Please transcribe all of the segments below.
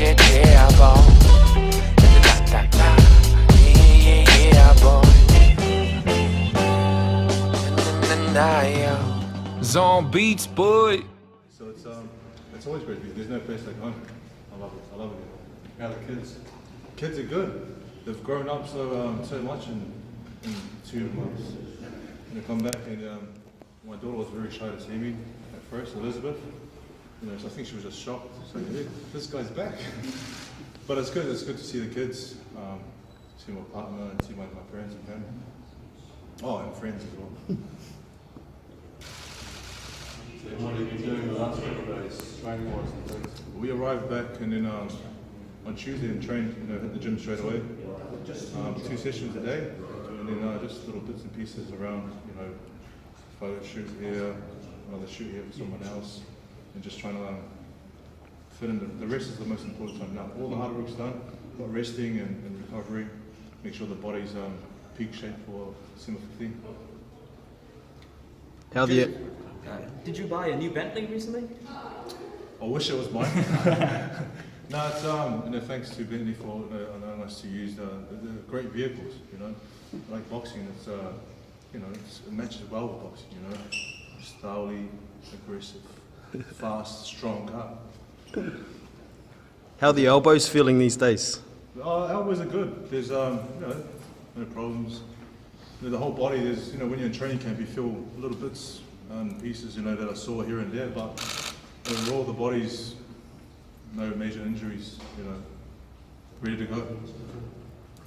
shit, yeah, boy. Yeah, boy. Zone beats, boy. So it's always great because there's no place like home. I love it. I love it. How the kids are good. They've grown up so much in 2 months. And they come back and my daughter was very shy to see me at first, Elizabeth. So I think she was just shocked. So hey, this guy's back. But it's good. It's good to see the kids, see my partner, and see my parents and family. Oh, and friends as well. What have you been doing the last couple of days, training-wise and things? We arrived back and then on Tuesday and trained, hit the gym straight away. 2 sessions a day, and then just little bits and pieces around, photo shoot here, another shoot here for someone else, and just trying to fit in. The rest is the most important time now. All the hard work's done, but resting and recovery, make sure the body's peak shape for Summer 15. How do you? Did you buy a new Bentley recently? I wish it was mine. No, it's thanks to Bentley for allowing us to use the great vehicles. Like boxing, it's it matches well with boxing. Stylish, aggressive, fast, strong car. How are the elbows feeling these days? Elbows are good. There's no problems. The whole body is when you're in training camp, you feel little bits and pieces that are sore here and there, but overall the body's no major injuries. Ready to go.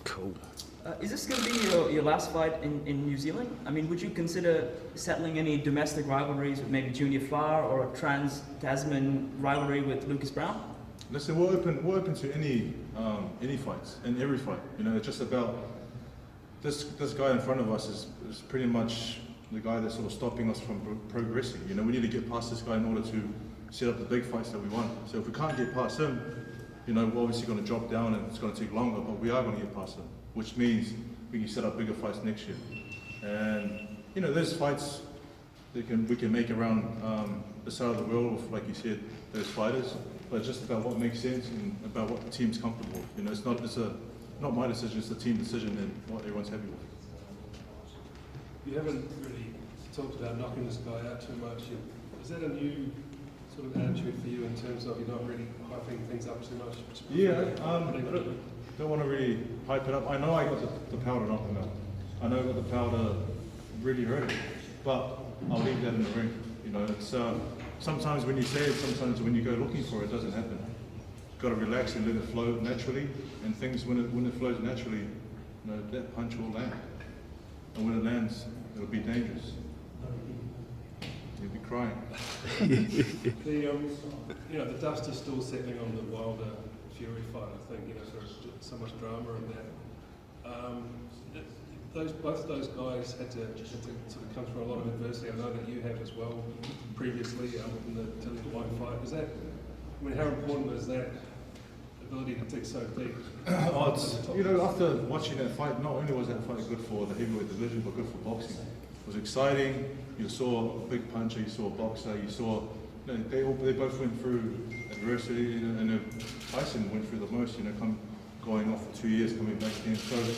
Cool. Is this going to be your last fight in New Zealand? I mean, would you consider settling any domestic rivalries with maybe Junior Flower or a Trans-Tasman rivalry with Lucas Brown? Listen, we're open to any fights and every fight. It's just about this guy in front of us is pretty much the guy that's sort of stopping us from progressing. We need to get past this guy in order to set up the big fights that we want. So if we can't get past him, we're obviously going to drop down and it's going to take longer, but we are going to get past him, which means we can set up bigger fights next year. And there's fights we can make around the side of the world with, like you said, those fighters, but it's just about what makes sense and about what the team's comfortable with. It's not my decision, it's the team decision and what everyone's happy with. You haven't really talked about knocking this guy out too much. Is that a new sort of attitude for you in terms of you're not really hyping things up too much? Yeah, I don't want to really hype it up. I know I got the power to knock him out. I know I got the power to really hurt him, but I'll leave that in the ring. It's sometimes when you say it, sometimes when you go looking for it, it doesn't happen. You've got to relax and let it flow naturally, and things when it flows naturally, that punch will land. And when it lands, it'll be dangerous. You'll be crying. The dust is still settling on the Wilder Fury fight. I think there's so much drama in that. Both those guys had to sort of come through a lot of adversity. I know that you have as well previously in the Tilly White fight. How important is that ability to dig so deep? After watching that fight, not only was that fight good for the heavyweight division, but good for boxing. It was exciting. You saw a big puncher, you saw a boxer, you saw they both went through adversity, and Tyson went through the most. Going off for 2 years, coming back again. So it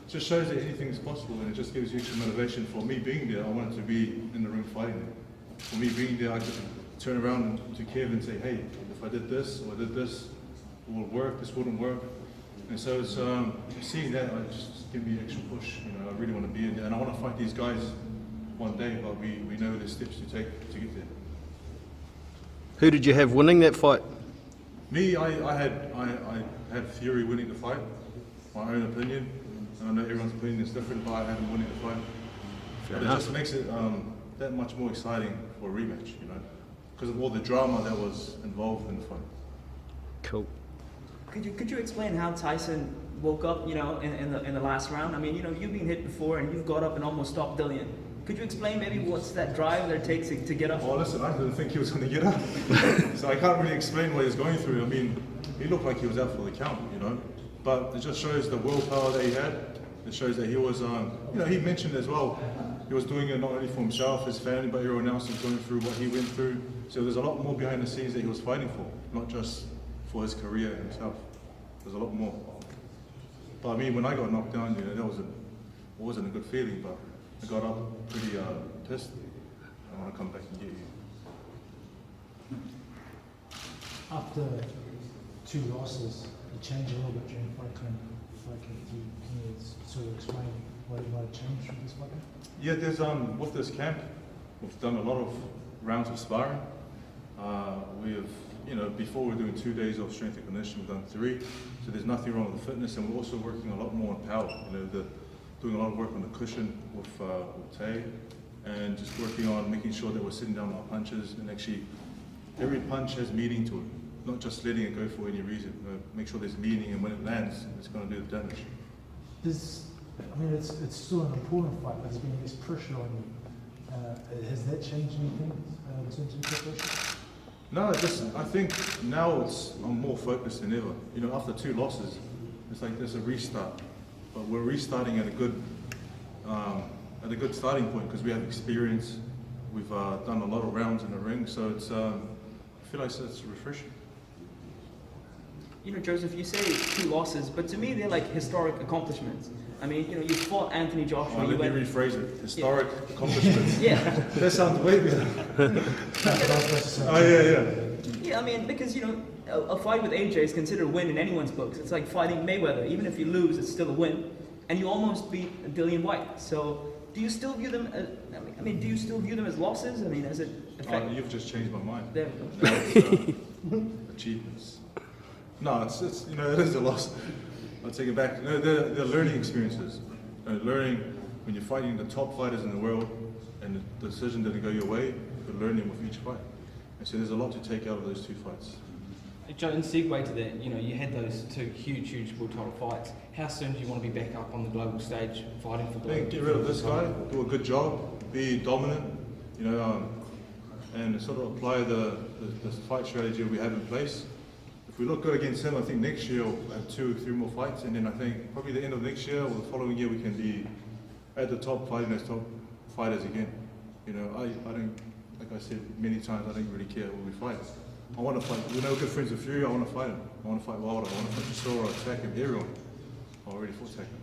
just shows that anything's possible, and it just gives you extra motivation. For me being there, I wanted to be in the ring fighting. For me being there, I could turn around to Kev and say, hey, if I did this or I did this, it would work, this wouldn't work. And so it's seeing that, I just give me an extra push. I really want to be in there, and I want to fight these guys one day, but we know the steps to take to get there. Who did you have winning that fight? Me, I had Fury winning the fight, my own opinion. And I know everyone's opinion is different, but I had him winning the fight. But it just makes it that much more exciting for a rematch, because of all the drama that was involved in the fight. Cool. Could you explain how Tyson woke up, in the last round? I mean, you've been hit before and you've got up and almost stopped Dillian. Could you explain maybe what's that drive that it takes to get up? Oh, listen, I didn't think he was going to get up. So I can't really explain what he's going through. I mean, he looked like he was out for the count, But it just shows the willpower that he had. It shows that he was, he mentioned as well, he was doing it not only for himself, his family, but everyone else was going through what he went through. So there's a lot more behind the scenes that he was fighting for, not just for his career and himself. There's a lot more. But I mean, when I got knocked down, you know, that wasn't a good feeling. But I got up pretty pissed. I want to come back and get you. After 2 losses, it changed a little bit during fight camp. Can you sort of explain what might have changed from this fight camp? Yeah, there's with this camp, we've done a lot of rounds of sparring. We've, you know, before we're doing 2 days of strength and conditioning, we've done 3. So there's nothing wrong with the fitness, and we're also working a lot more on power. You know, doing a lot of work on the cushion with Tay, and just working on making sure that we're sitting down on our punches, and actually every punch has meaning to it, not just letting it go for any reason. Make sure there's meaning, and when it lands, it's going to do the damage. It's still an important fight, but there's been less pressure on you. Has that changed anything in terms of preparation? No, I think now I'm more focused than ever. You know, after 2 losses, it's like there's a restart, but we're restarting at a good starting point because we have experience. We've done a lot of rounds in the ring, so it's I feel like it's refreshing. You know, Joseph, you say 2 losses, but to me they're like historic accomplishments. I mean, you know, you fought Anthony Joshua. Let me rephrase it. Historic accomplishments. Yeah. That sounds way better. Oh yeah. Yeah, I mean, because, you know, a fight with AJ is considered a win in anyone's books. It's like fighting Mayweather. Even if you lose, it's still a win. And you almost beat Dillian White. So, do you still view them as, do you still view them as losses? I mean, as it affect? You've just changed my mind. There we go. Achievements. No, it's you know, it is a loss. I'll take it back. No, they're learning experiences. Learning when you're fighting the top fighters in the world, and the decision didn't go your way. You're learning with each fight. And so there's a lot to take out of those 2 fights. Joe, in segue to that, you know, you had those 2 huge world title fights. How soon do you want to be back up on the global stage fighting for I global? think get rid of this guy, do a good job, be dominant, you know, and sort of apply the fight strategy we have in place. If we look good against him, I think next year we'll have 2 or 3 more fights, and then I think probably the end of next year or the following year we can be at the top, fighting those top fighters again. You know, I don't, like I said many times, I don't really care who we fight. I want to fight. We know good friends with Fury. I want to fight him. I want to fight Wilder. I want to fight Chisora, attack him, everyone. I already fought attack him,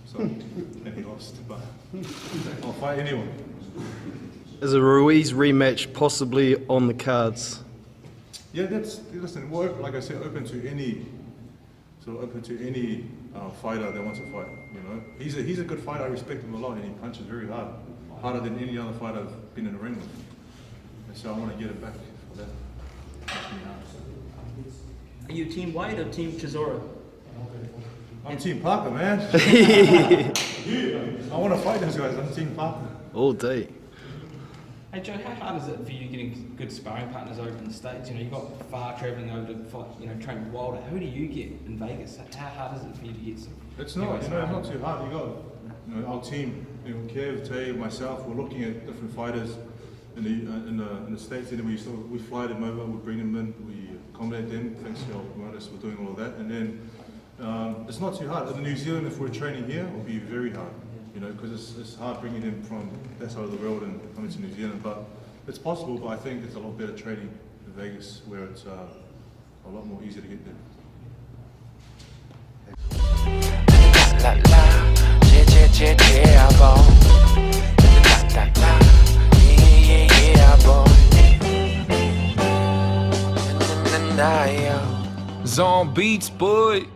so and he lost. But I'll fight anyone. Is a Ruiz rematch possibly on the cards? Yeah, listen. We're, like I said, open to any fighter that wants to fight. You know, he's a good fighter. I respect him a lot, and he punches very hard, harder than any other fighter I've been in the ring with. And so I want to get it back for that. Are you Team White or Team Chisora? I'm Team Parker, man. I want to fight those guys. I'm Team Parker. All day. Hey Joe, how hard is it for you getting good sparring partners over in the States? You know, you've got far travelling over to fight, you know, train with Wilder. Who do you get in Vegas? How hard is it for you to get some? It's not, you know, it's not too hard. You got, you know, our team, you know, Kev, Tay, myself. We're looking at different fighters in the States, and then we fly them over, we bring them in, we accommodate them. Thanks to our promoters for doing all of that, and then it's not too hard. In New Zealand, if we're training here, it will be very hard. You know, because it's hard bringing them from that side of the world and coming to New Zealand, but it's possible. But I think it's a lot better training in Vegas, where it's a lot more easy to get there. La la, yeah, boy. La la, yeah, boy. Zone beats, boy.